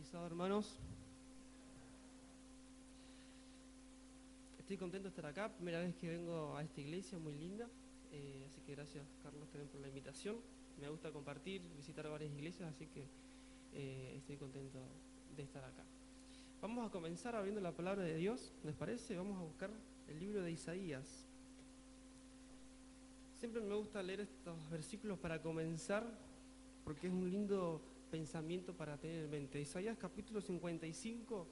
pasado, hermanos? Estoy contento de estar acá, primera vez que vengo a esta iglesia, muy linda. Así que gracias, Carlos, también por la invitación. Me gusta compartir, visitar varias iglesias, así que estoy contento de estar acá. Vamos a comenzar abriendo la palabra de Dios, ¿les parece? Vamos a buscar el libro de Isaías. Siempre me gusta leer estos versículos para comenzar, porque es un lindo pensamiento para tener en mente. Isaías capítulo 55,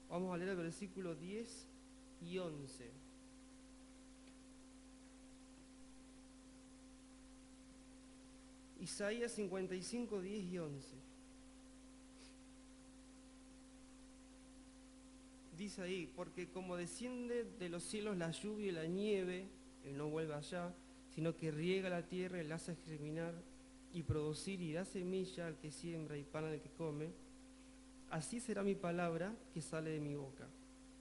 vamos a leer el versículo 10 y 11. Isaías 55, 10 y 11. Dice ahí, porque como desciende de los cielos la lluvia y la nieve, Él no vuelve allá, sino que riega la tierra y la hace germinar y producir y da semilla al que siembra y pan al que come, así será mi palabra que sale de mi boca.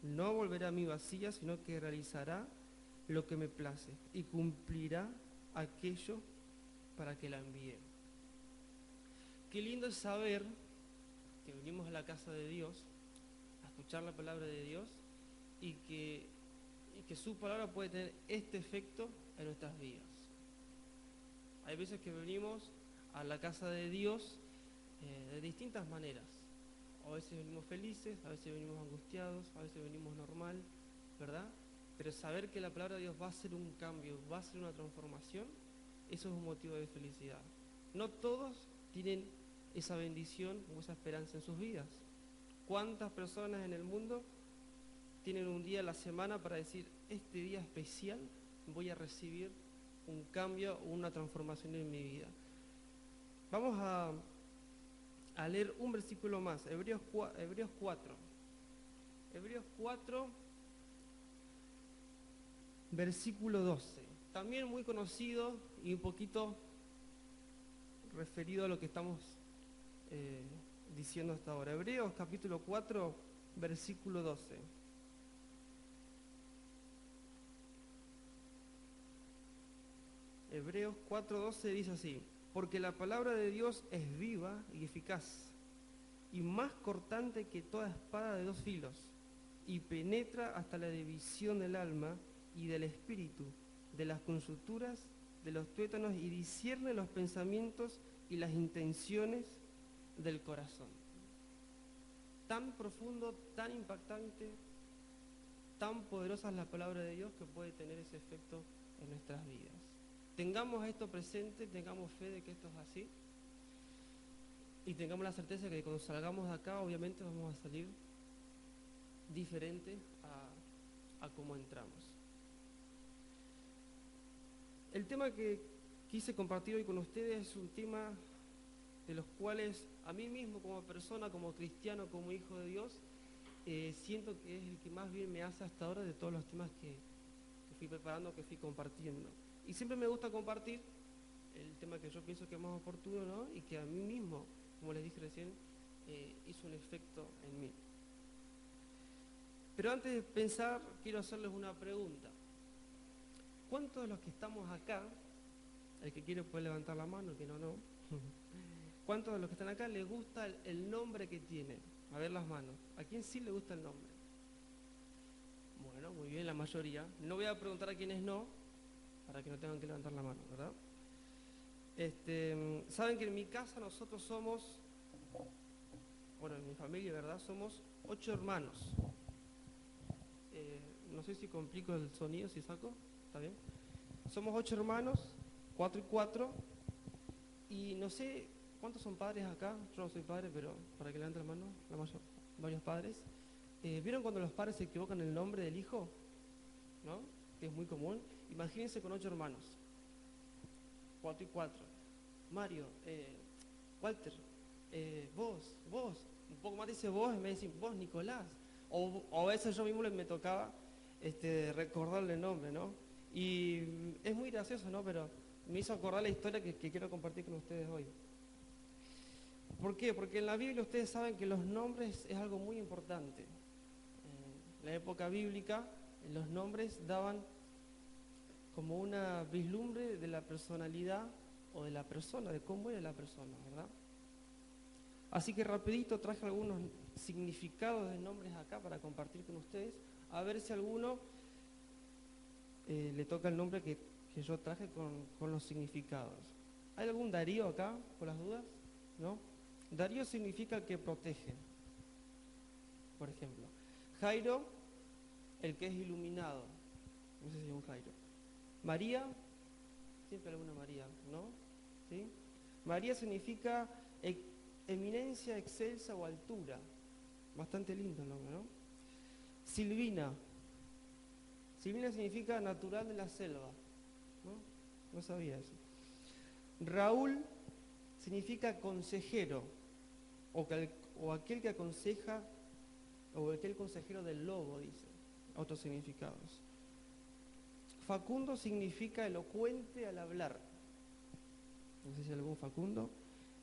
No volverá a mí vacía, sino que realizará lo que me place y cumplirá aquello para que la envíe. Qué lindo es saber que venimos a la casa de Dios, a escuchar la palabra de Dios y que su palabra puede tener este efecto en nuestras vidas. Hay veces que venimos a la casa de Dios de distintas maneras. A veces venimos felices, a veces venimos angustiados, a veces venimos normal, ¿verdad? Pero saber que la palabra de Dios va a hacer un cambio, va a hacer una transformación, eso es un motivo de felicidad. No todos tienen esa bendición o esa esperanza en sus vidas. ¿Cuántas personas en el mundo tienen un día a la semana para decir, este día especial voy a recibir un cambio o una transformación en mi vida? Vamos a leer un versículo más, Hebreos 4. Hebreos 4, versículo 12. También muy conocido y un poquito referido a lo que estamos diciendo hasta ahora. Hebreos capítulo 4, versículo 12. Hebreos 4:12 dice así: porque la palabra de Dios es viva y eficaz, y más cortante que toda espada de dos filos, y penetra hasta la división del alma y del espíritu, de las consulturas, de los tuétanos, y discierne los pensamientos y las intenciones del corazón. Tan profundo, tan impactante, tan poderosa es la palabra de Dios que puede tener ese efecto en nuestras vidas. Tengamos esto presente, tengamos fe de que esto es así y tengamos la certeza de que cuando salgamos de acá obviamente vamos a salir diferente a cómo entramos. El tema que quise compartir hoy con ustedes es un tema de los cuales a mí mismo como persona, como cristiano, como hijo de Dios, siento que es el que más bien me hace hasta ahora de todos los temas que fui preparando, que fui compartiendo. Y siempre me gusta compartir el tema que yo pienso que es más oportuno, ¿no? Y que a mí mismo, como les dije recién, hizo un efecto en mí. Pero antes de pensar, quiero hacerles una pregunta. ¿Cuántos de los que estamos acá, el que quiere puede levantar la mano, el que no, no? ¿Cuántos de los que están acá les gusta el nombre que tienen? A ver las manos. ¿A quién sí le gusta el nombre? Bueno, muy bien, la mayoría. No voy a preguntar a quiénes no, para que no tengan que levantar la mano, ¿verdad? Saben que en mi casa nosotros somos, bueno, en mi familia, ¿verdad? Somos 8 hermanos. No sé si complico el sonido, si saco, ¿está bien? Somos 8 hermanos, 4 y 4, y no sé cuántos son padres acá. Yo no soy padre, pero para que levanten la mano, varios padres. ¿Vieron cuando los padres se equivocan el nombre del hijo? ¿No? Que es muy común. Imagínense con 8 hermanos, 4 y 4. Mario, Walter, vos, un poco más dice vos, y me dicen vos, Nicolás. O a veces yo mismo me tocaba recordarle el nombre, ¿no? Y es muy gracioso, ¿no? Pero me hizo acordar la historia que quiero compartir con ustedes hoy. ¿Por qué? Porque en la Biblia ustedes saben que los nombres es algo muy importante. En la época bíblica, los nombres daban como una vislumbre de la personalidad o de la persona, de cómo era la persona, ¿verdad? Así que rapidito traje algunos significados de nombres acá para compartir con ustedes, a ver si a alguno le toca el nombre que yo traje con los significados. ¿Hay algún Darío acá, por las dudas? ¿No? Darío significa el que protege, por ejemplo. Jairo, el que es iluminado. No sé si es un Jairo. María, siempre alguna María, ¿no? ¿Sí? María significa eminencia, excelsa o altura. Bastante lindo el nombre, ¿no? Silvina. Silvina significa natural de la selva, ¿no? No sabía eso. Raúl significa consejero, o aquel que aconseja, o aquel consejero del lobo, dice. Otros significados. Facundo significa elocuente al hablar. No sé si hay algún Facundo.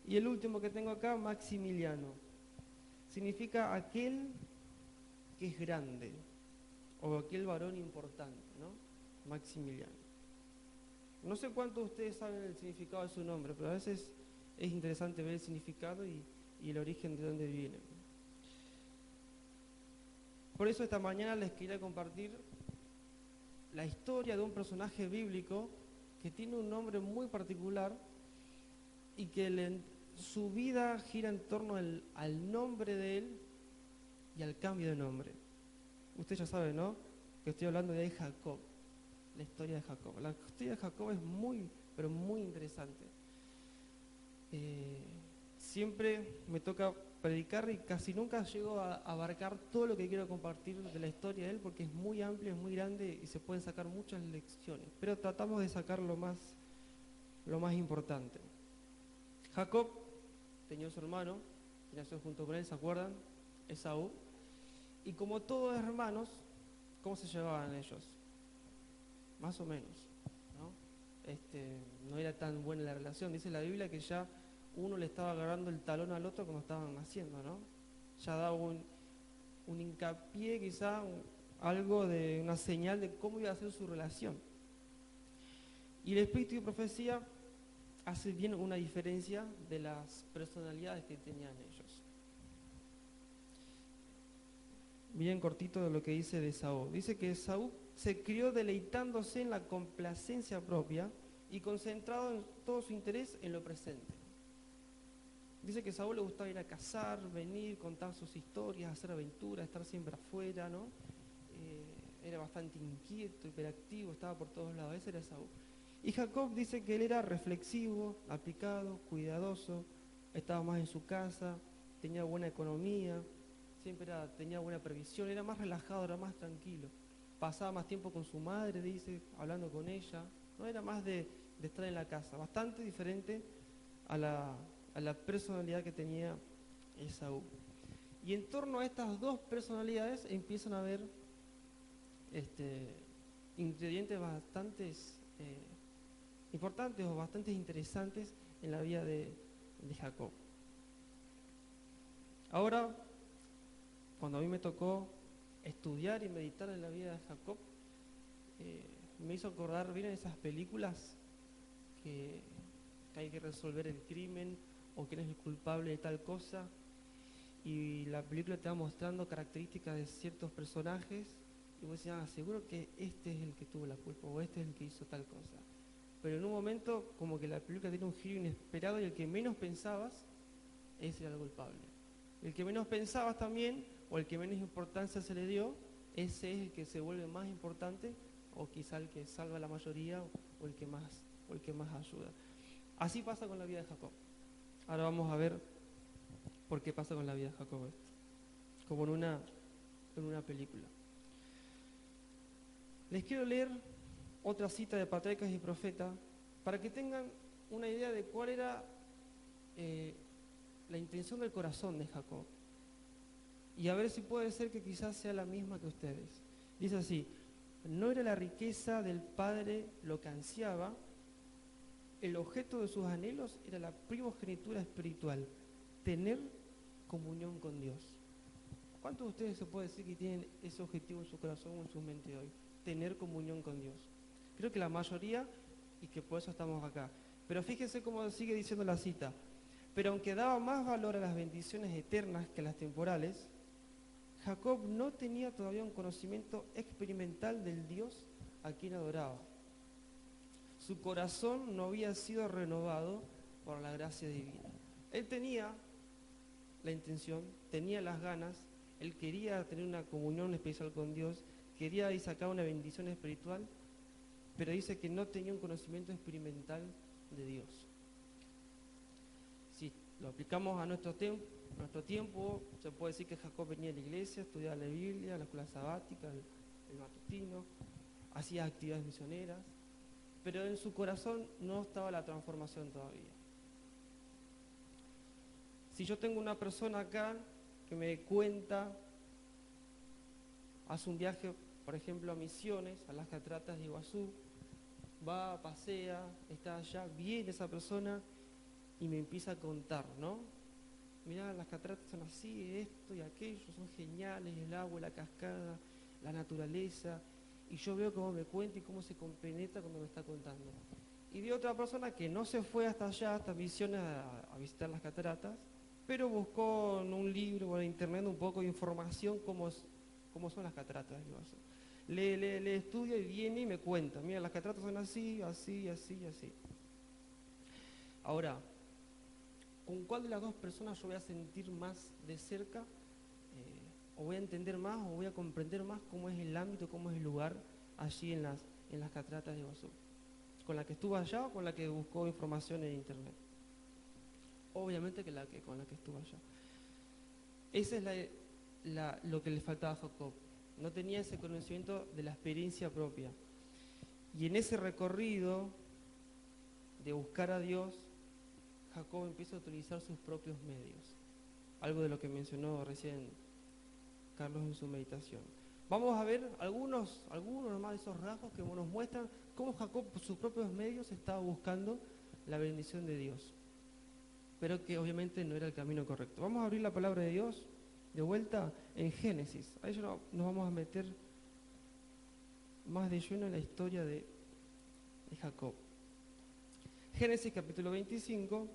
Y el último que tengo acá, Maximiliano. Significa aquel que es grande, o aquel varón importante, ¿no? Maximiliano. No sé cuántos de ustedes saben el significado de su nombre, pero a veces es interesante ver el significado y el origen de dónde viene. Por eso esta mañana les quería compartir la historia de un personaje bíblico que tiene un nombre muy particular y que su vida gira en torno al nombre de él y al cambio de nombre. Usted ya sabe, ¿no? Que estoy hablando de Jacob, la historia de Jacob. La historia de Jacob es muy, pero muy interesante. Siempre me toca predicar y casi nunca llego a abarcar todo lo que quiero compartir de la historia de él porque es muy amplio, es muy grande y se pueden sacar muchas lecciones. Pero tratamos de sacar lo más importante. Jacob tenía su hermano, que nació junto con él, ¿se acuerdan? Esaú. Y como todos hermanos, ¿cómo se llevaban ellos? Más o menos, ¿no? No era tan buena la relación. Dice la Biblia que ya uno le estaba agarrando el talón al otro cuando estaban naciendo, ¿no? Ya daba un hincapié, quizá algo de una señal de cómo iba a ser su relación. Y el espíritu de profecía hace bien una diferencia de las personalidades que tenían ellos. Bien cortito de lo que dice de Esaú. Dice que Esaú se crió deleitándose en la complacencia propia y concentrado en todo su interés en lo presente. Dice que a Esaú le gustaba ir a cazar, venir, contar sus historias, hacer aventuras, estar siempre afuera, ¿no? Era bastante inquieto, hiperactivo, estaba por todos lados. Ese era Esaú. Y Jacob dice que él era reflexivo, aplicado, cuidadoso, estaba más en su casa, tenía buena economía, siempre tenía buena previsión, era más relajado, era más tranquilo. Pasaba más tiempo con su madre, dice, hablando con ella, no era más de estar en la casa, bastante diferente a la personalidad que tenía Esaú. Y en torno a estas dos personalidades empiezan a haber ingredientes bastante importantes o bastante interesantes en la vida de Jacob. Ahora, cuando a mí me tocó estudiar y meditar en la vida de Jacob, me hizo acordar, ¿vieron esas películas que hay que resolver el crimen o quién es el culpable de tal cosa? Y la película te va mostrando características de ciertos personajes y vos decís, seguro que este es el que tuvo la culpa o este es el que hizo tal cosa. Pero en un momento como que la película tiene un giro inesperado y el que menos pensabas, ese era el culpable. El que menos pensabas también, o el que menos importancia se le dio, ese es el que se vuelve más importante, o quizá el que salva a la mayoría, o el que más ayuda. Así pasa con la vida de Jacob. Ahora vamos a ver por qué pasa con la vida de Jacob esto, como en una película. Les quiero leer otra cita de Patriarcas y Profetas para que tengan una idea de cuál era la intención del corazón de Jacob. Y a ver si puede ser que quizás sea la misma que ustedes. Dice así: no era la riqueza del padre lo que ansiaba, el objeto de sus anhelos era la primogenitura espiritual, tener comunión con Dios. ¿Cuántos de ustedes se puede decir que tienen ese objetivo en su corazón o en su mente hoy? Tener comunión con Dios. Creo que la mayoría, y que por eso estamos acá. Pero fíjense cómo sigue diciendo la cita. Pero aunque daba más valor a las bendiciones eternas que a las temporales, Jacob no tenía todavía un conocimiento experimental del Dios a quien adoraba. Su corazón no había sido renovado por la gracia divina. Él tenía la intención, tenía las ganas, él quería tener una comunión especial con Dios, quería y sacar una bendición espiritual, pero dice que no tenía un conocimiento experimental de Dios. Si lo aplicamos a nuestro tiempo, se puede decir que Jacob venía a la iglesia, estudiaba la Biblia, la escuela sabática, el matutino, hacía actividades misioneras, pero en su corazón no estaba la transformación todavía. Si yo tengo una persona acá que me cuenta, hace un viaje, por ejemplo, a Misiones, a las cataratas de Iguazú, va, pasea, está allá, viene esa persona y me empieza a contar, ¿no? Mirá, las cataratas son así, esto y aquello, son geniales, el agua, la cascada, la naturaleza, y yo veo cómo me cuenta y cómo se compenetra cuando me está contando. Y vi otra persona que no se fue hasta allá, hasta Misiones, a visitar las cataratas, pero buscó en un libro o en internet un poco de información cómo son las cataratas de Iguazú. Le estudia y viene y me cuenta, mira, las cataratas son así, así, así, así. Ahora, ¿con cuál de las dos personas yo voy a sentir más de cerca? ¿O voy a entender más o voy a comprender más cómo es el ámbito, cómo es el lugar allí en las cataratas de Iguazú? ¿Con la que estuvo allá o con la que buscó información en internet? Obviamente que con la que estuvo allá. Esa es lo que le faltaba a Jacob. No tenía ese conocimiento de la experiencia propia. Y en ese recorrido de buscar a Dios, Jacob empieza a utilizar sus propios medios. Algo de lo que mencionó recién Carlos en su meditación. Vamos a ver algunos nomás de esos rasgos que nos muestran cómo Jacob por sus propios medios estaba buscando la bendición de Dios, pero que obviamente no era el camino correcto. Vamos a abrir la palabra de Dios de vuelta en Génesis. Ahí nos vamos a meter más de lleno en la historia de Jacob. Génesis capítulo 25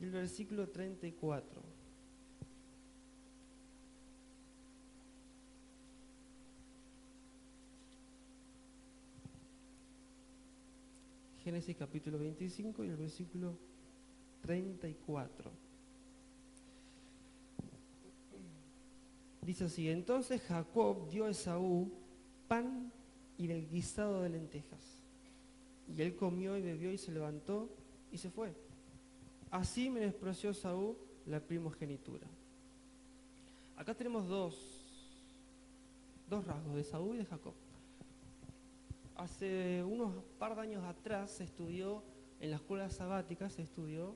y el versículo 34. Génesis capítulo 25 y el versículo 34. Dice así: entonces Jacob dio a Esaú pan y del guisado de lentejas. Y él comió y bebió y se levantó y se fue. Así menospreció Esaú la primogenitura. Acá tenemos dos rasgos, de Esaú y de Jacob. Hace unos par de años atrás se estudió, en la escuela sabática se estudió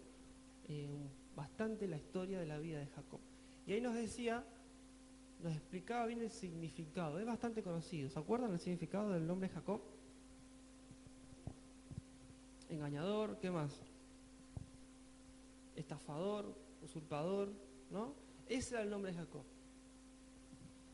bastante la historia de la vida de Jacob. Y ahí nos explicaba bien el significado, es bastante conocido. ¿Se acuerdan el significado del nombre Jacob? Engañador, ¿qué más? Estafador, usurpador, ¿no? Ese era el nombre de Jacob.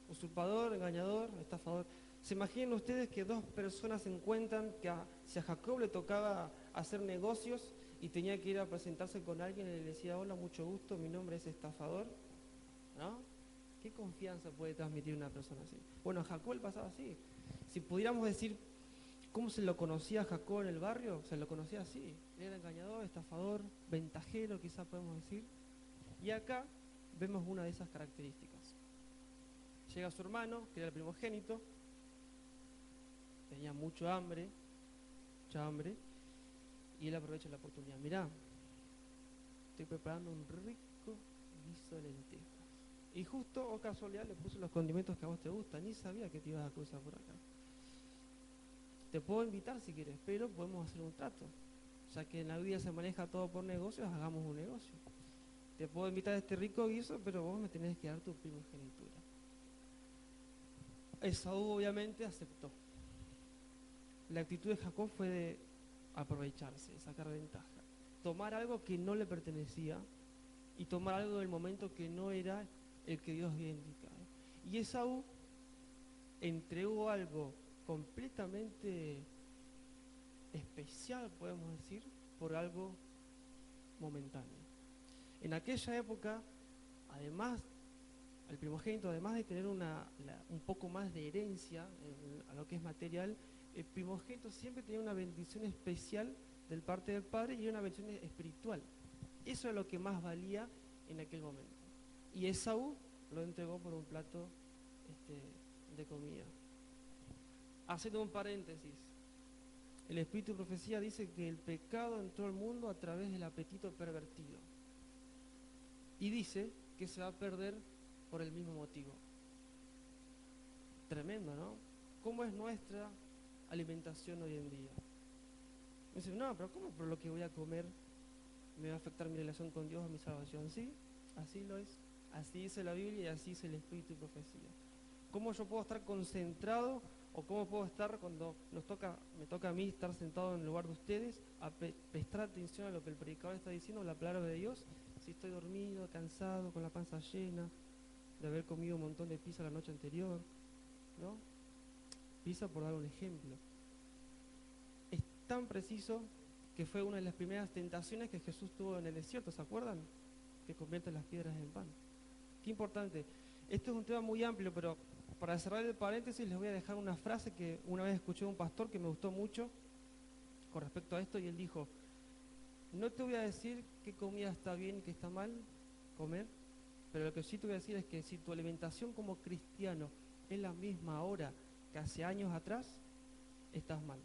Usurpador, engañador, estafador. ¿Se imaginan ustedes que dos personas se encuentran que si a Jacob le tocaba hacer negocios y tenía que ir a presentarse con alguien y le decía: hola, mucho gusto, mi nombre es estafador? ¿No? ¿Qué confianza puede transmitir una persona así? Bueno, a Jacob le pasaba así. Si pudiéramos decir cómo se lo conocía a Jacob en el barrio, se lo conocía así. Era engañador, estafador, ventajero, quizás podemos decir. Y acá vemos una de esas características. Llega su hermano, que era el primogénito, tenía mucha hambre, y él aprovecha la oportunidad. Mirá, estoy preparando un rico guiso de lentejas. Y justo, o casualidad, le puse los condimentos que a vos te gustan. Ni sabía que te ibas a cruzar por acá. Te puedo invitar si quieres, pero podemos hacer un trato. Ya que en la vida se maneja todo por negocios, hagamos un negocio. Te puedo invitar a este rico guiso, pero vos me tenés que dar tu primogenitura. Esaú obviamente aceptó. La actitud de Jacob fue de aprovecharse, de sacar ventaja. Tomar algo que no le pertenecía y tomar algo del momento que no era el que Dios había indicado. Y Esaú entregó algo completamente especial, podemos decir, por algo momentáneo. En aquella época, además, el primogénito, además de tener un poco más de herencia a lo que es material, el primogénito siempre tenía una bendición especial del parte del padre y una bendición espiritual. Eso es lo que más valía en aquel momento. Y Esaú lo entregó por un plato de comida. Haciendo un paréntesis, el Espíritu de Profecía dice que el pecado entró al mundo a través del apetito pervertido. Y dice que se va a perder por el mismo motivo. Tremendo, ¿no? ¿Cómo es nuestra alimentación hoy en día? Me dicen, no, pero ¿cómo por lo que voy a comer me va a afectar mi relación con Dios o mi salvación? Sí, así lo es. Así dice la Biblia y así dice el Espíritu de Profecía. ¿Cómo yo puedo estar concentrado o cómo puedo estar cuando me toca a mí estar sentado en el lugar de ustedes a prestar atención a lo que el predicador está diciendo, la palabra de Dios, si estoy dormido, cansado, con la panza llena, de haber comido un montón de pizza la noche anterior, ¿no? Pizza por dar un ejemplo. Es tan preciso que fue una de las primeras tentaciones que Jesús tuvo en el desierto, ¿se acuerdan? Que convierte las piedras en pan. Qué importante. Esto es un tema muy amplio, pero para cerrar el paréntesis les voy a dejar una frase que una vez escuché de un pastor que me gustó mucho con respecto a esto, y él dijo: no te voy a decir qué comida está bien y qué está mal comer, pero lo que sí te voy a decir es que si tu alimentación como cristiano es la misma ahora que hace años atrás, estás mal.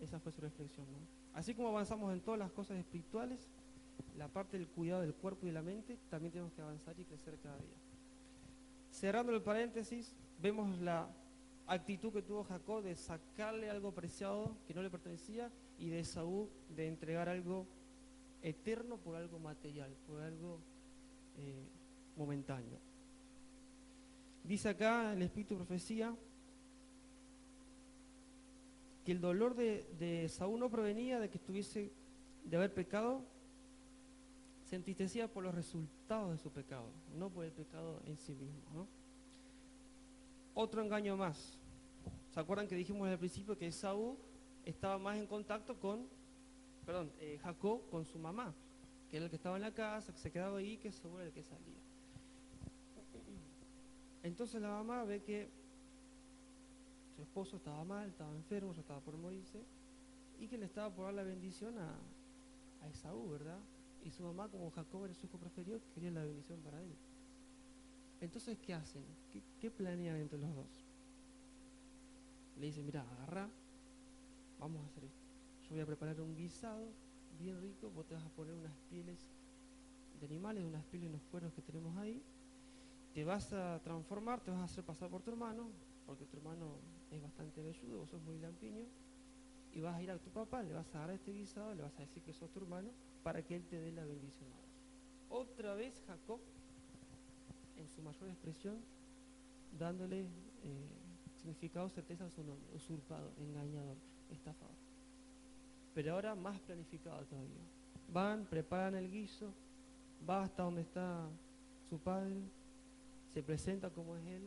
Esa fue su reflexión, ¿no? Así como avanzamos en todas las cosas espirituales, la parte del cuidado del cuerpo y de la mente, también tenemos que avanzar y crecer cada día. Cerrando el paréntesis, vemos la actitud que tuvo Jacob de sacarle algo preciado que no le pertenecía, y de Esaú de entregar algo eterno por algo material, por algo momentáneo. Dice acá en el Espíritu de Profecía que el dolor de Esaú no provenía de que estuviese de haber pecado, se entristecía por los resultados de su pecado, no por el pecado en sí mismo, ¿no? Otro engaño más. ¿Se acuerdan que dijimos al principio que Esaú estaba más en contacto Jacob con su mamá, que era el que estaba en la casa, que se quedaba ahí, que Esaú era el que salía? Entonces la mamá ve que su esposo estaba mal, estaba enfermo, ya estaba por morirse, y que le estaba por dar la bendición a Esaú, ¿verdad? Y su mamá, como Jacob era su hijo preferido, quería la bendición para él. Entonces, ¿qué hacen? ¿Qué planean entre los dos? Le dicen: mira, agarrá, vamos a hacer esto. Yo voy a preparar un guisado bien rico, vos te vas a poner unas pieles de animales, unas pieles y unos cueros que tenemos ahí, te vas a transformar, te vas a hacer pasar por tu hermano, porque tu hermano es bastante velludo, vos sos muy lampiño, y vas a ir a tu papá, le vas a dar este guisado, le vas a decir que sos tu hermano, para que él te dé la bendición a vos. Otra vez Jacob, en su mayor expresión, dándole significado, certeza a su nombre: usurpador, engañador, estafador. Pero ahora más planificado todavía. Van, preparan el guiso, va hasta donde está su padre, se presenta como es él,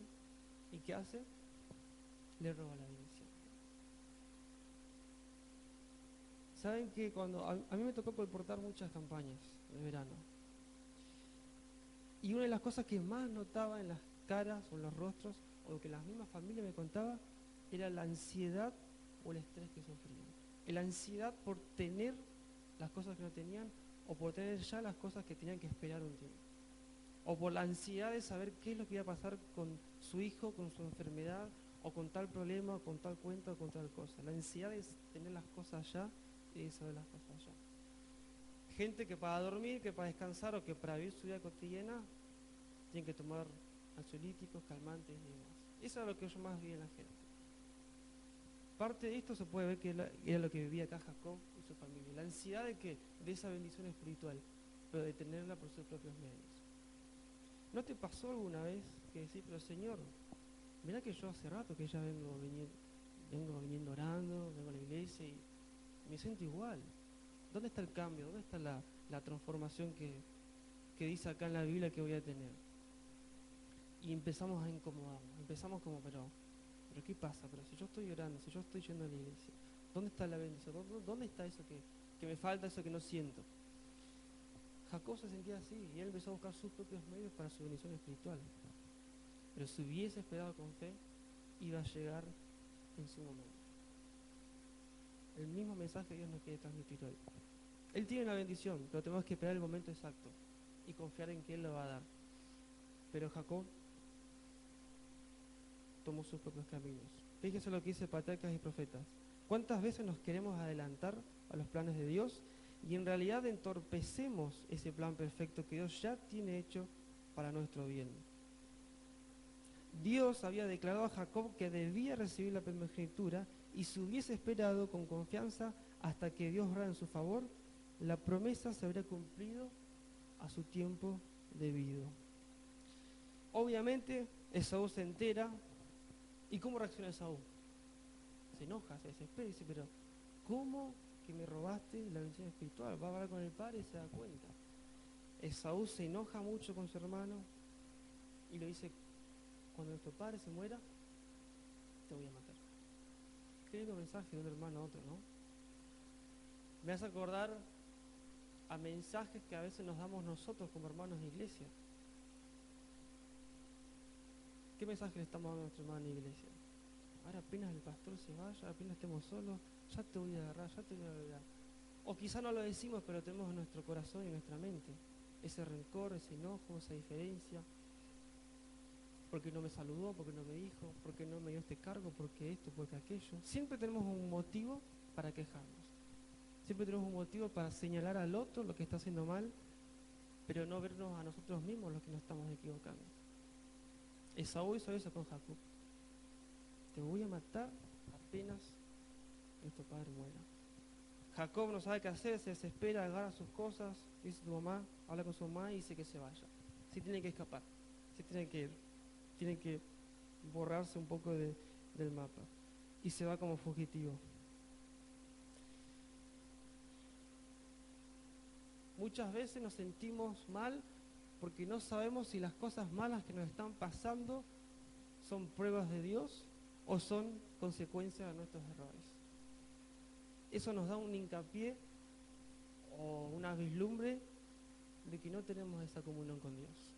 y ¿qué hace? Le roba la bendición. Saben que cuando a mí me tocó colportar muchas campañas de verano, y una de las cosas que más notaba en las caras o en los rostros, o lo que las mismas familias me contaban, era la ansiedad o el estrés que sufrían. La ansiedad por tener las cosas que no tenían, o por tener ya las cosas que tenían que esperar un tiempo, o por la ansiedad de saber qué es lo que iba a pasar con su hijo, con su enfermedad, o con tal problema, o con tal cuenta, o con tal cosa. La ansiedad es tener las cosas ya y de saber las cosas ya. Gente que para dormir, que para descansar o que para vivir su vida cotidiana tienen que tomar ansiolíticos, calmantes y demás. Eso es lo que yo más vi en la gente. Parte de esto se puede ver que era lo que vivía acá Jacob y su familia. La ansiedad de esa bendición espiritual, pero de tenerla por sus propios medios. ¿No te pasó alguna vez que decís: pero Señor, mirá que yo hace rato que ya vengo viniendo orando, vengo a la iglesia y me siento igual? ¿Dónde está el cambio? ¿Dónde está la transformación que dice acá en la Biblia que voy a tener? Y empezamos a incomodarnos, empezamos como, pero ¿qué pasa? Pero si yo estoy orando, si yo estoy yendo a la iglesia, ¿dónde está la bendición? ¿Dónde está eso que me falta, eso que no siento? Jacob se sentía así y él empezó a buscar sus propios medios para su bendición espiritual. Pero si hubiese esperado con fe, iba a llegar en su momento. El mismo mensaje Dios nos quiere transmitir hoy. Él tiene una bendición, pero tenemos que esperar el momento exacto y confiar en que Él lo va a dar. Pero Jacob tomó sus propios caminos. Fíjese lo que dice Patriarcas y Profetas. ¿Cuántas veces nos queremos adelantar a los planes de Dios y en realidad entorpecemos ese plan perfecto que Dios ya tiene hecho para nuestro bien? Dios había declarado a Jacob que debía recibir la primogenitura y si hubiese esperado con confianza hasta que Dios obrara en su favor, la promesa se habría cumplido a su tiempo debido. Obviamente, Esaú se entera. ¿Y cómo reacciona Esaú? Se enoja, se desespera y dice, pero ¿cómo que me robaste la bendición espiritual? Va a hablar con el padre y se da cuenta. Esaú se enoja mucho con su hermano y le dice, cuando nuestro padre se muera, te voy a matar. Qué lindo mensaje de un hermano a otro, ¿no? Me hace acordar a mensajes que a veces nos damos nosotros como hermanos de iglesia. ¿Qué mensaje le estamos dando a nuestro hermano de iglesia? Ahora apenas el pastor se vaya, apenas estemos solos, ya te voy a agarrar, ya te voy a agarrar. O quizá no lo decimos, pero tenemos en nuestro corazón y en nuestra mente ese rencor, ese enojo, esa diferencia. Porque no me saludó, porque no me dijo, porque no me dio este cargo, porque esto, porque aquello. Siempre tenemos un motivo para quejarnos. Siempre tenemos un motivo para señalar al otro lo que está haciendo mal, pero no vernos a nosotros mismos los que nos estamos equivocando. Esaú hizo eso con Jacob. Te voy a matar apenas nuestro padre muera. Jacob no sabe qué hacer, se desespera, agarra sus cosas, dice tu mamá, habla con su mamá y dice que se vaya. Si tiene que escapar, si tiene que ir, tiene que borrarse un poco del mapa. Y se va como fugitivo. Muchas veces nos sentimos mal porque no sabemos si las cosas malas que nos están pasando son pruebas de Dios o son consecuencias de nuestros errores. Eso nos da un hincapié o una vislumbre de que no tenemos esa comunión con Dios.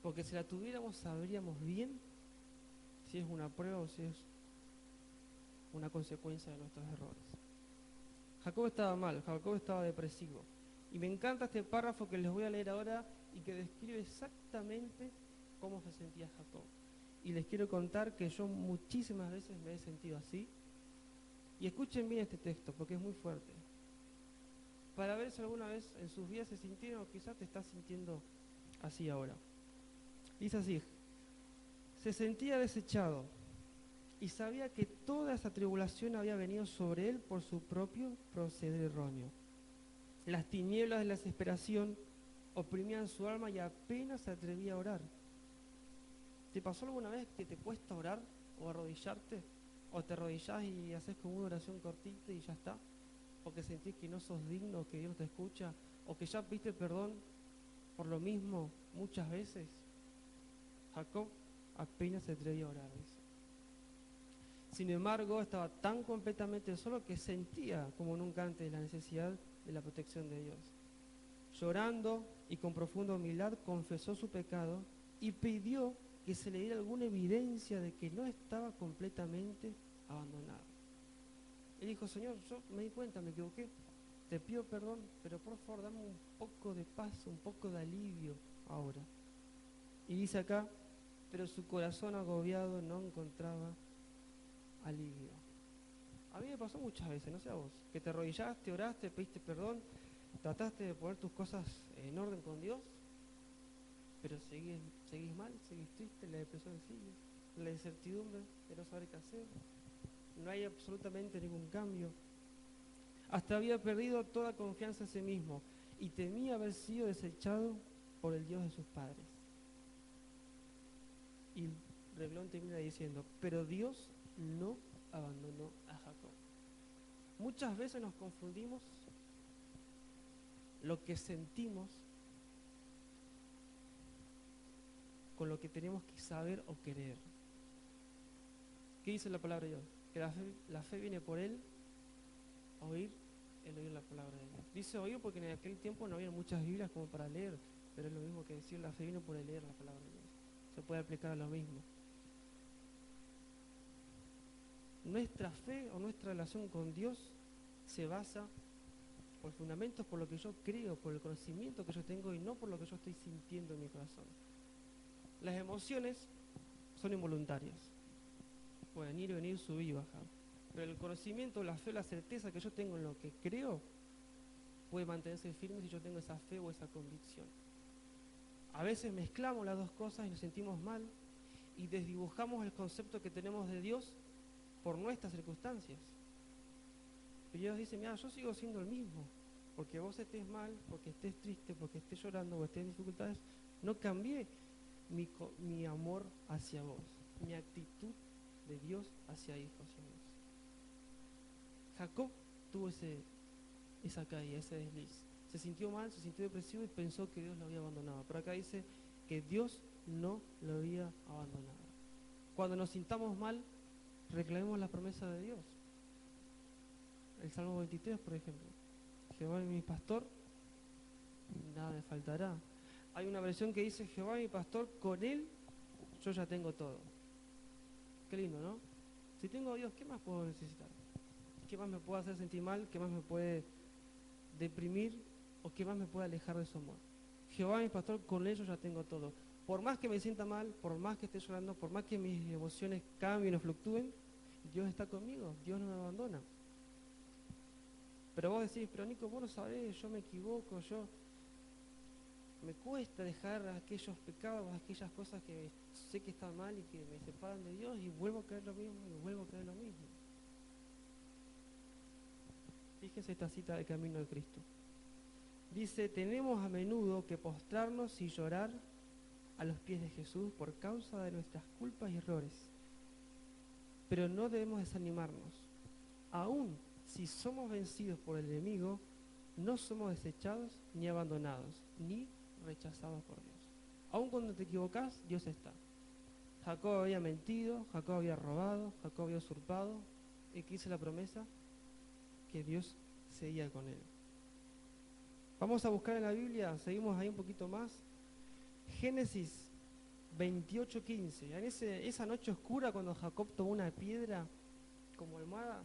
Porque si la tuviéramos, sabríamos bien si es una prueba o si es una consecuencia de nuestros errores. Jacob estaba mal, Jacob estaba depresivo. Y me encanta este párrafo que les voy a leer ahora y que describe exactamente cómo se sentía Jacob. Y les quiero contar que yo muchísimas veces me he sentido así. Y escuchen bien este texto porque es muy fuerte. Para ver si alguna vez en sus vidas se sintieron o quizás te estás sintiendo así ahora. Dice así, se sentía desechado y sabía que toda esa tribulación había venido sobre él por su propio proceder erróneo. Las tinieblas de la desesperación oprimían su alma y apenas se atrevía a orar. ¿Te pasó alguna vez que te cuesta orar o arrodillarte? ¿O te arrodillás y haces como una oración cortita y ya está? ¿O que sentís que no sos digno, que Dios te escucha? ¿O que ya pediste perdón por lo mismo muchas veces? Jacob apenas se atrevía a orar, dice. Sin embargo, estaba tan completamente solo que sentía como nunca antes la necesidad de la protección de Dios. Llorando y con profunda humildad confesó su pecado y pidió que se le diera alguna evidencia de que no estaba completamente abandonado. Él dijo, Señor, yo me di cuenta, me equivoqué, te pido perdón, pero por favor dame un poco de paz, un poco de alivio ahora. Y dice acá, pero su corazón agobiado no encontraba alivio. A mí me pasó muchas veces, no sé a vos, que te arrodillaste, oraste, pediste perdón, trataste de poner tus cosas en orden con Dios, pero seguís mal, seguís triste, la depresión sigue, la incertidumbre de no saber qué hacer, no hay absolutamente ningún cambio. Hasta había perdido toda confianza en sí mismo y temía haber sido desechado por el Dios de sus padres. Y el reglón termina diciendo, pero Dios no abandonó a Jacob. Muchas veces nos confundimos lo que sentimos con lo que tenemos que saber o querer. ¿Qué dice la palabra de Dios? Que la fe viene por él, oír el oír la palabra de Dios. Dice oír porque en aquel tiempo no había muchas Biblias como para leer, pero es lo mismo que decir, la fe vino por el leer la palabra de Dios. Se puede aplicar a lo mismo. Nuestra fe o nuestra relación con Dios se basa por fundamentos, por lo que yo creo, por el conocimiento que yo tengo y no por lo que yo estoy sintiendo en mi corazón. Las emociones son involuntarias. Pueden ir, venir, subir y bajar. Pero el conocimiento, la fe, la certeza que yo tengo en lo que creo puede mantenerse firme si yo tengo esa fe o esa convicción. A veces mezclamos las dos cosas y nos sentimos mal y desdibujamos el concepto que tenemos de Dios por nuestras circunstancias. Pero Dios dice, mira, yo sigo siendo el mismo. Porque vos estés mal, porque estés triste, porque estés llorando o estés en dificultades, no cambié mi amor hacia vos, mi actitud de Dios hacia vos. Jacob tuvo esa caída, ese desliz. Se sintió mal, se sintió depresivo y pensó que Dios lo había abandonado. Pero acá dice que Dios no lo había abandonado. Cuando nos sintamos mal, reclamemos la promesa de Dios. El Salmo 23, por ejemplo. Jehová es mi pastor, nada me faltará. Hay una versión que dice, Jehová es mi pastor, con él yo ya tengo todo. Qué lindo, ¿no? Si tengo a Dios, ¿qué más puedo necesitar? ¿Qué más me puede hacer sentir mal? ¿Qué más me puede deprimir? ¿O qué más me puede alejar de su amor? Jehová es mi pastor, con él yo ya tengo todo. Por más que me sienta mal, por más que esté llorando, por más que mis emociones cambien o fluctúen, Dios está conmigo, Dios no me abandona. Pero vos decís, pero Nico, vos no sabés, yo me equivoco, me cuesta dejar aquellos pecados, aquellas cosas que sé que están mal y que me separan de Dios y vuelvo a caer lo mismo, y vuelvo a caer lo mismo. Fíjense esta cita de Camino de Cristo. Dice, tenemos a menudo que postrarnos y llorar a los pies de Jesús por causa de nuestras culpas y errores. Pero no debemos desanimarnos. Aún si somos vencidos por el enemigo, no somos desechados ni abandonados, ni rechazados por Dios. Aún cuando te equivocás, Dios está. Jacob había mentido, Jacob había robado, Jacob había usurpado. ¿Y qué hizo la promesa? Que Dios seguía con él. Vamos a buscar en la Biblia, seguimos ahí un poquito más. Génesis 28:15. En esa noche oscura cuando Jacob tomó una piedra como almohada,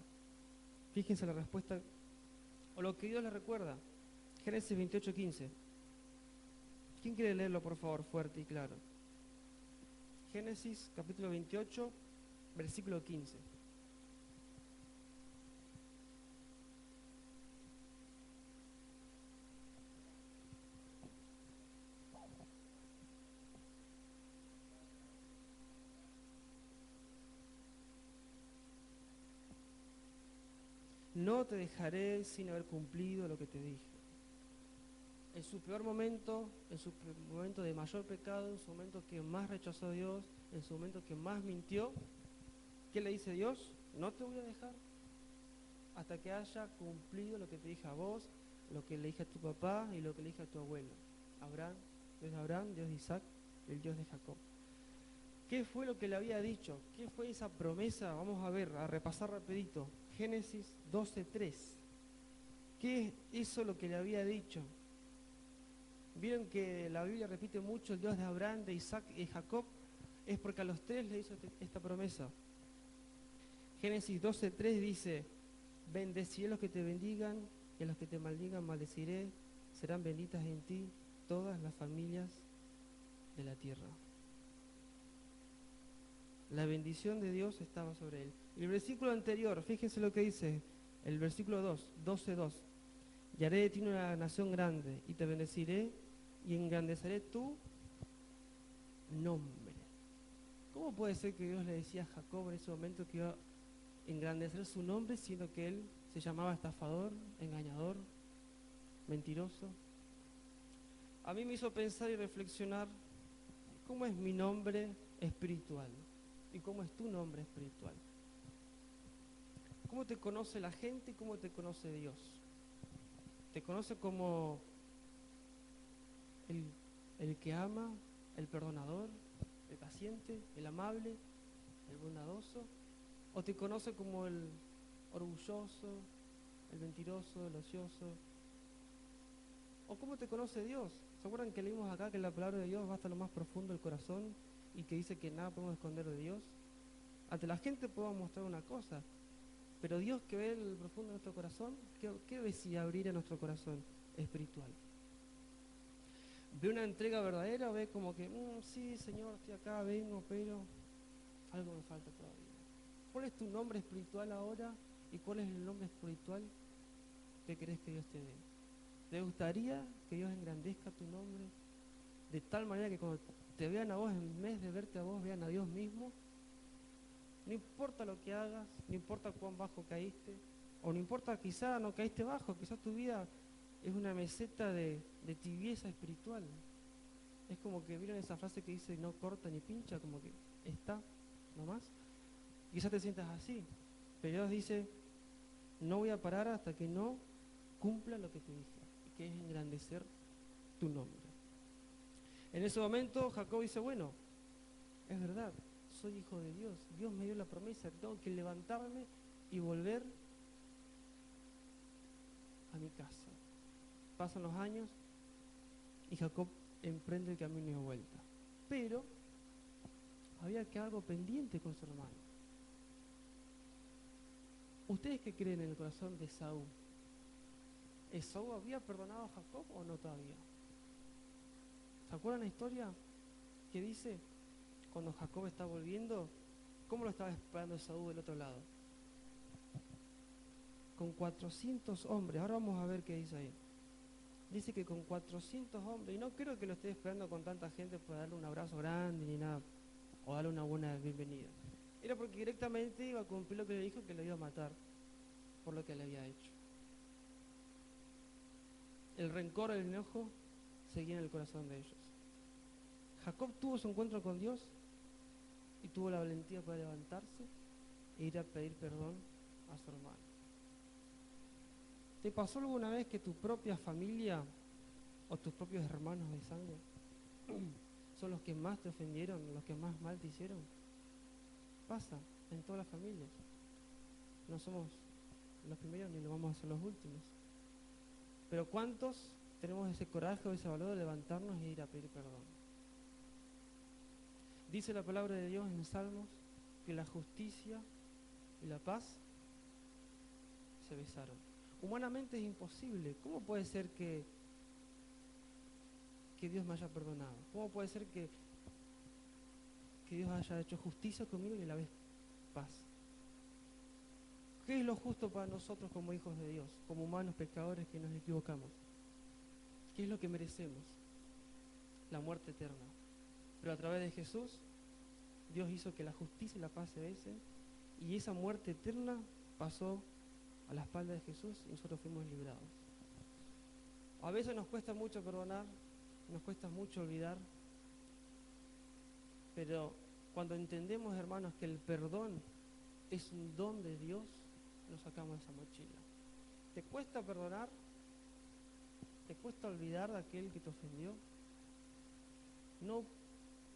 fíjense la respuesta, o lo que Dios le recuerda. Génesis 28:15. ¿Quién quiere leerlo, por favor, fuerte y claro? Génesis capítulo 28, versículo 15. No te dejaré sin haber cumplido lo que te dije. En su peor momento, en su momento de mayor pecado, en su momento que más rechazó a Dios, en su momento que más mintió, ¿qué le dice Dios? No te voy a dejar hasta que haya cumplido lo que te dije a vos, lo que le dije a tu papá y lo que le dije a tu abuelo. Abraham, Dios de Isaac, el Dios de Jacob. ¿Qué fue lo que le había dicho? ¿Qué fue esa promesa? Vamos a ver, a repasar rapidito. Génesis 12:3. ¿Qué es eso lo que le había dicho? Vieron que la Biblia repite mucho el Dios de Abraham, de Isaac y Jacob. Es porque a los tres le hizo esta promesa. Génesis 12:3 dice, bendeciré a los que te bendigan y a los que te maldigan maldeciré. Serán benditas en ti todas las familias de la tierra. La bendición de Dios estaba sobre él. El versículo anterior, fíjense lo que dice, el versículo 12:2. Y haré de ti una nación grande, y te bendeciré, y engrandeceré tu nombre. ¿Cómo puede ser que Dios le decía a Jacob en ese momento que iba a engrandecer su nombre, siendo que él se llamaba estafador, engañador, mentiroso? A mí me hizo pensar y reflexionar, ¿cómo es mi nombre espiritual? ¿Y cómo es tu nombre espiritual? ¿Cómo te conoce la gente y cómo te conoce Dios? ¿Te conoce como el que ama, el perdonador, el paciente, el amable, el bondadoso? ¿O te conoce como el orgulloso, el mentiroso, el ocioso. ¿O cómo te conoce Dios? ¿Se acuerdan que leímos acá que la palabra de Dios va hasta lo más profundo del corazón y que dice que nada podemos esconder de Dios? Ante la gente podemos mostrar una cosa, pero Dios que ve el profundo de nuestro corazón, ¿qué ve si abrir a nuestro corazón espiritual? ¿Ve una entrega verdadera o ve como que, sí, Señor, estoy acá, vengo, pero algo me falta todavía? ¿Cuál es tu nombre espiritual ahora y cuál es el nombre espiritual que querés que Dios te dé? ¿Te gustaría que Dios engrandezca tu nombre de tal manera que cuando te vean a vos, en vez de verte a vos, vean a Dios mismo? No importa lo que hagas, no importa cuán bajo caíste, o no importa, quizá no caíste bajo, quizá tu vida es una meseta de tibieza espiritual. Es como que, ¿vieron esa frase que dice no corta ni pincha? Como que está nomás. Quizás te sientas así, pero Dios dice, no voy a parar hasta que no cumpla lo que te dije, que es engrandecer tu nombre. En ese momento Jacob dice, bueno, es verdad, soy hijo de Dios, Dios me dio la promesa, tengo que levantarme y volver a mi casa. Pasan los años y Jacob emprende el camino de vuelta, pero había que algo pendiente con su hermano. ¿Ustedes qué creen en el corazón de Esaú? ¿Esaú había perdonado a Jacob o no todavía? ¿Se acuerdan la historia que dice cuando Jacob está volviendo? ¿Cómo lo estaba esperando Esaú del otro lado? Con 400 hombres. Ahora vamos a ver qué dice ahí. Dice que con 400 hombres, y no creo que lo esté esperando con tanta gente para darle un abrazo grande ni nada, o darle una buena bienvenida. Era porque directamente iba a cumplir lo que le dijo, que lo iba a matar por lo que le había hecho. El rencor, el enojo, seguía en el corazón de ellos. Jacob tuvo su encuentro con Dios y tuvo la valentía para levantarse e ir a pedir perdón a su hermano. ¿Te pasó alguna vez que tu propia familia o tus propios hermanos de sangre son los que más te ofendieron, los que más mal te hicieron? Pasa en todas las familias. No somos los primeros ni lo vamos a ser los últimos. Pero ¿cuántos tenemos ese coraje o ese valor de levantarnos e ir a pedir perdón? Dice la palabra de Dios en Salmos que la justicia y la paz se besaron. Humanamente es imposible. ¿Cómo puede ser que Dios me haya perdonado? ¿Cómo puede ser que Dios haya hecho justicia conmigo y a la vez paz? ¿Qué es lo justo para nosotros como hijos de Dios, como humanos pecadores que nos equivocamos? ¿Qué es lo que merecemos? La muerte eterna. Pero a través de Jesús, Dios hizo que la justicia y la paz se besen, y esa muerte eterna pasó a la espalda de Jesús y nosotros fuimos librados. A veces nos cuesta mucho perdonar, nos cuesta mucho olvidar, pero cuando entendemos, hermanos, que el perdón es un don de Dios, nos sacamos esa mochila. ¿Te cuesta perdonar? ¿Te cuesta olvidar de aquel que te ofendió? No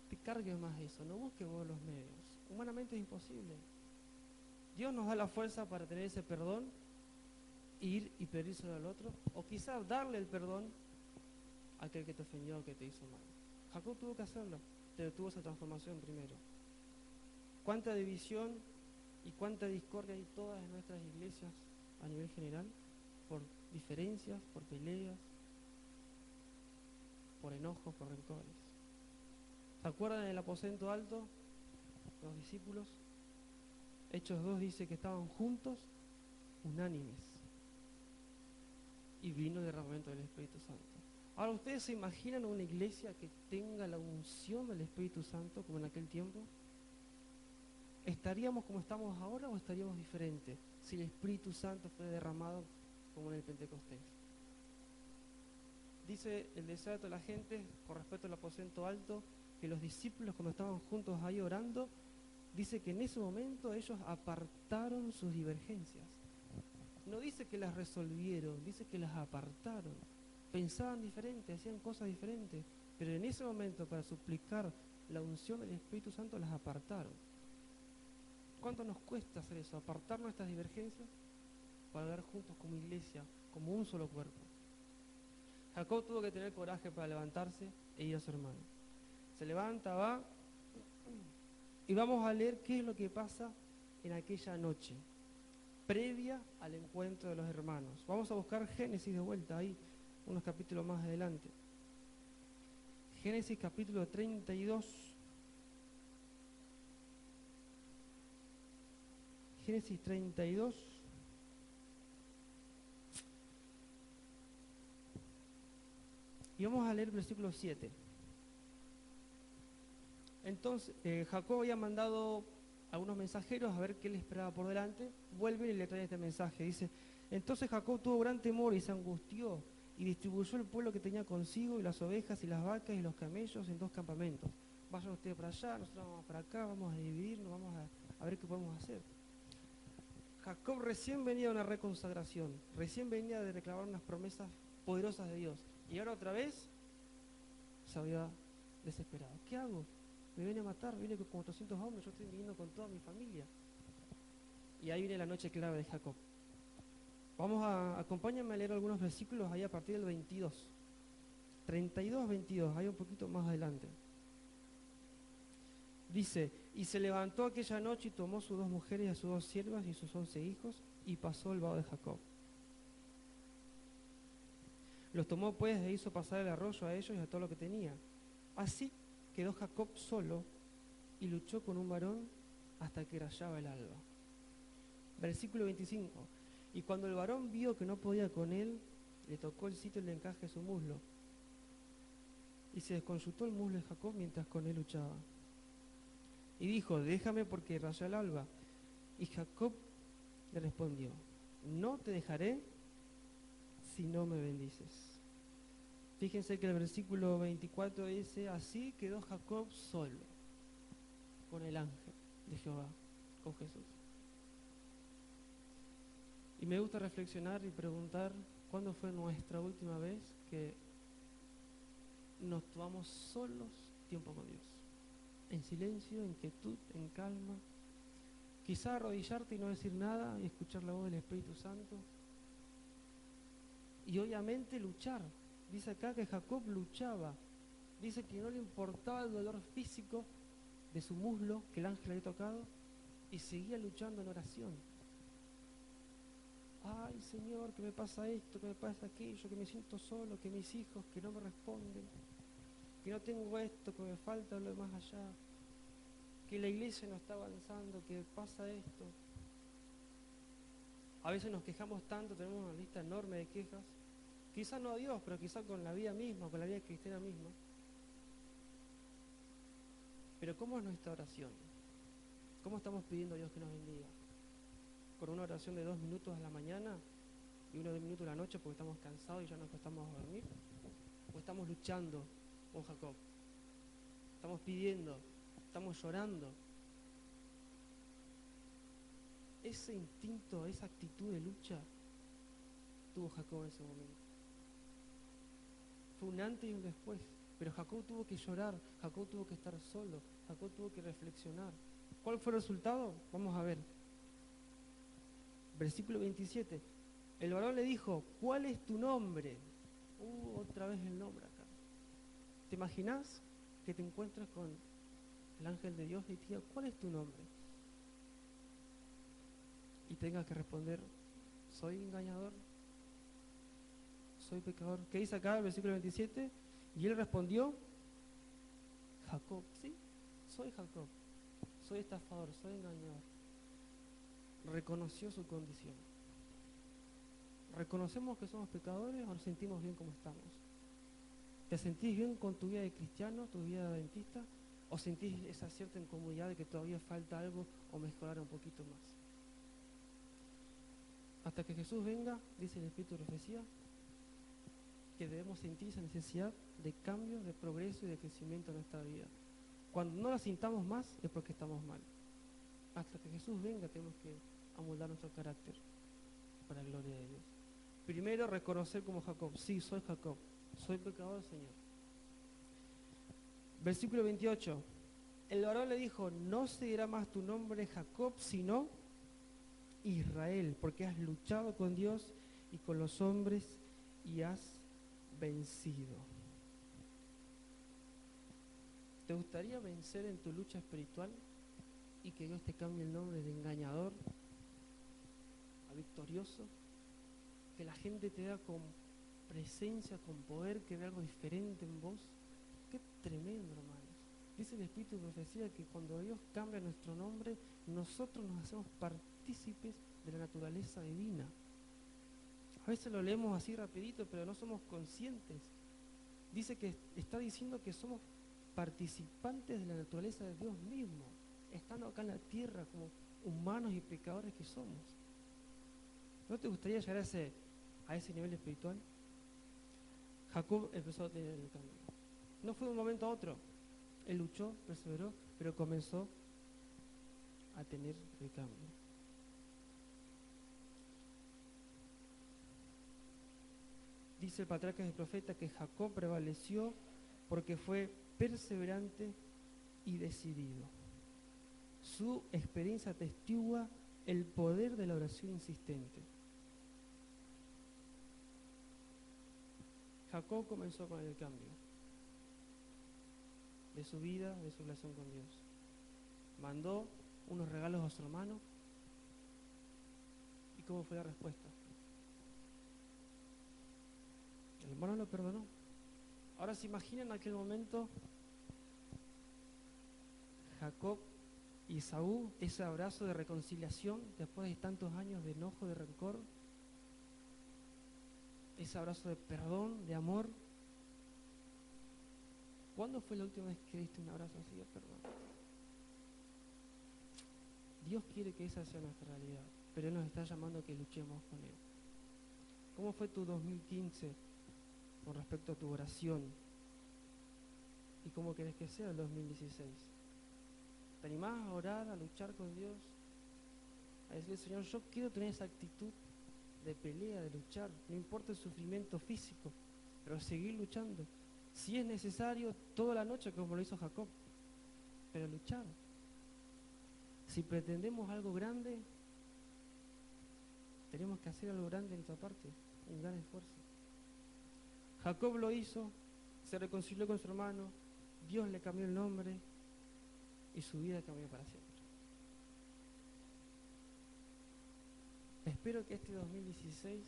te cargues más eso, no busques vos los medios. Humanamente es imposible. Dios nos da la fuerza para tener ese perdón, ir y pedírselo al otro, o quizás darle el perdón a aquel que te ofendió o que te hizo mal. Jacob tuvo que hacerlo, pero tuvo esa transformación primero. ¿Cuánta división y cuánta discordia hay todas en nuestras iglesias a nivel general? Por diferencias, por peleas, por enojos, por rencores. ¿Se acuerdan del aposento alto? Los discípulos. Hechos 2 dice que estaban juntos, unánimes. Y vino el derramamiento del Espíritu Santo. Ahora, ¿ustedes se imaginan una iglesia que tenga la unción del Espíritu Santo como en aquel tiempo? ¿Estaríamos como estamos ahora o estaríamos diferentes si el Espíritu Santo fue derramado como en el Pentecostés? Dice el deseo de toda la gente, con respecto al aposento alto, que los discípulos cuando estaban juntos ahí orando, dice que en ese momento ellos apartaron sus divergencias. No dice que las resolvieron, dice que las apartaron. Pensaban diferente, hacían cosas diferentes, pero en ese momento para suplicar la unción del Espíritu Santo las apartaron. ¿Cuánto nos cuesta hacer eso? ¿Apartar nuestras divergencias? para hablar juntos como iglesia, como un solo cuerpo. Jacob tuvo que tener coraje para levantarse e ir a su hermano. Se levanta, va, y vamos a leer qué es lo que pasa en aquella noche, previa al encuentro de los hermanos. Vamos a buscar Génesis de vuelta ahí, unos capítulos más adelante. Génesis capítulo 32. Génesis 32. Y vamos a leer el versículo 7. Entonces, Jacob había mandado a algunos mensajeros a ver qué le esperaba por delante. Vuelven y le traen este mensaje. Dice, entonces Jacob tuvo gran temor y se angustió y distribuyó el pueblo que tenía consigo y las ovejas y las vacas y los camellos en 2 campamentos. Vayan ustedes para allá, nosotros vamos para acá, vamos a dividirnos, vamos a ver qué podemos hacer. Jacob recién venía de una reconsagración, recién venía de reclamar unas promesas poderosas de Dios. Y ahora otra vez se había desesperado. ¿Qué hago? Me viene a matar, viene con 400 hombres, yo estoy viniendo con toda mi familia. Y ahí viene la noche clave de Jacob. Acompáñenme a leer algunos versículos ahí a partir del 22. 32, 22, ahí un poquito más adelante. Dice, y se levantó aquella noche y tomó sus 2 mujeres y a sus 2 siervas y sus 11 hijos y pasó el vado de Jacob. Los tomó pues e hizo pasar el arroyo a ellos y a todo lo que tenía. Así quedó Jacob solo y luchó con un varón hasta que rayaba el alba. Versículo 25. Y cuando el varón vio que no podía con él, le tocó el sitio del encaje de su muslo. Y se desconyuntó el muslo de Jacob mientras con él luchaba. Y dijo, déjame porque rayó el alba. Y Jacob le respondió, no te dejaré si no me bendices. Fíjense que el versículo 24 dice, así quedó Jacob solo con el ángel de Jehová, con Jesús. Y me gusta reflexionar y preguntar cuándo fue nuestra última vez que nos tomamos solos tiempo con Dios. En silencio, en quietud, en calma. Quizá arrodillarte y no decir nada y escuchar la voz del Espíritu Santo. Y obviamente luchar. Dice acá que Jacob luchaba. Dice que no le importaba el dolor físico de su muslo que el ángel había tocado y seguía luchando en oración. Ay, Señor, que me pasa esto, que me pasa aquello, que me siento solo, que mis hijos que no me responden, que no tengo esto, que me falta lo de más allá, que la iglesia no está avanzando, que pasa esto. A veces nos quejamos tanto, tenemos una lista enorme de quejas, quizás no a Dios, pero quizás con la vida misma, con la vida cristiana misma. Pero ¿cómo es nuestra oración? ¿Cómo estamos pidiendo a Dios que nos bendiga? ¿Con una oración de 2 minutos a la mañana y 1 minuto a la noche porque estamos cansados y ya nos acostamos a dormir? ¿O estamos luchando con Jacob? Estamos pidiendo, estamos llorando. Ese instinto, esa actitud de lucha tuvo Jacob en ese momento. Fue un antes y un después, pero Jacob tuvo que llorar, Jacob tuvo que estar solo, Jacob tuvo que reflexionar. ¿Cuál fue el resultado? Vamos a ver. Versículo 27. El varón le dijo, ¿cuál es tu nombre? Otra vez el nombre acá. ¿Te imaginas que te encuentras con el ángel de Dios y te diga, ¿cuál es tu nombre? Y tengas que responder, soy engañador, soy pecador. ¿Qué dice acá el versículo 27? Y él respondió, Jacob, sí, soy Jacob, soy estafador, soy engañador. Reconoció su condición. ¿Reconocemos que somos pecadores o nos sentimos bien como estamos? ¿Te sentís bien con tu vida de cristiano, tu vida de adventista? ¿O sentís esa cierta incomodidad de que todavía falta algo o mejorar un poquito más? Hasta que Jesús venga, dice el Espíritu de Profecía, que debemos sentir esa necesidad de cambio, de progreso y de crecimiento en nuestra vida. Cuando no la sintamos más es porque estamos mal. Hasta que Jesús venga tenemos que amoldar nuestro carácter para la gloria de Dios. Primero, reconocer como Jacob, sí, soy Jacob, soy pecador, Señor. Versículo 28. El varón le dijo, no se dirá más tu nombre Jacob, sino Israel, porque has luchado con Dios y con los hombres y has vencido. ¿Te gustaría vencer en tu lucha espiritual y que Dios te cambie el nombre de engañador a victorioso? Que la gente te vea con presencia, con poder, que vea algo diferente en vos. Qué tremendo, hermanos. Dice el Espíritu de Profecía que cuando Dios cambia nuestro nombre, nosotros nos hacemos partícipes de la naturaleza divina. A veces lo leemos así rapidito, pero no somos conscientes. Dice que está diciendo que somos participantes de la naturaleza de Dios mismo, estando acá en la tierra como humanos y pecadores que somos. ¿No te gustaría llegar a ese nivel espiritual? Jacob empezó a tener el cambio. No fue de un momento a otro. Él luchó, perseveró, pero comenzó a tener el cambio. Dice el patriarca del profeta que Jacob prevaleció porque fue perseverante y decidido. Su experiencia atestigua el poder de la oración insistente. Jacob comenzó con el cambio de su vida, de su relación con Dios. Mandó unos regalos a su hermano. ¿Y cómo fue la respuesta? El hermano lo perdonó. Ahora se imaginan en aquel momento Jacob y Esaú, ese abrazo de reconciliación después de tantos años de enojo, de rencor, ese abrazo de perdón, de amor. ¿Cuándo fue la última vez que diste un abrazo así de perdón? Dios quiere que esa sea nuestra realidad, pero Él nos está llamando a que luchemos con Él. ¿Cómo fue tu 2015 con respecto a tu oración? ¿Y cómo querés que sea el 2016? ¿Te animás a orar, a luchar con Dios? A decirle, Señor, yo quiero tener esa actitud de pelea, de luchar, no importa el sufrimiento físico, pero seguir luchando. Si es necesario, toda la noche como lo hizo Jacob, pero luchar. Si pretendemos algo grande, tenemos que hacer algo grande en nuestra parte, un gran esfuerzo. Jacob lo hizo, se reconcilió con su hermano, Dios le cambió el nombre y su vida cambió para siempre. Espero que este 2016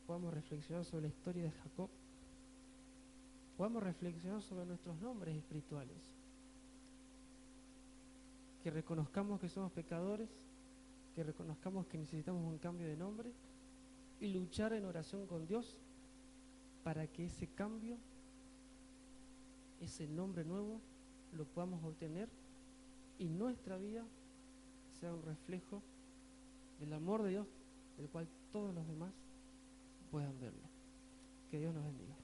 podamos reflexionar sobre la historia de Jacob, podamos reflexionar sobre nuestros nombres espirituales, que reconozcamos que somos pecadores, que reconozcamos que necesitamos un cambio de nombre y luchar en oración con Dios para que ese cambio, ese nombre nuevo, lo podamos obtener y nuestra vida sea un reflejo del amor de Dios, del cual todos los demás puedan verlo. Que Dios nos bendiga.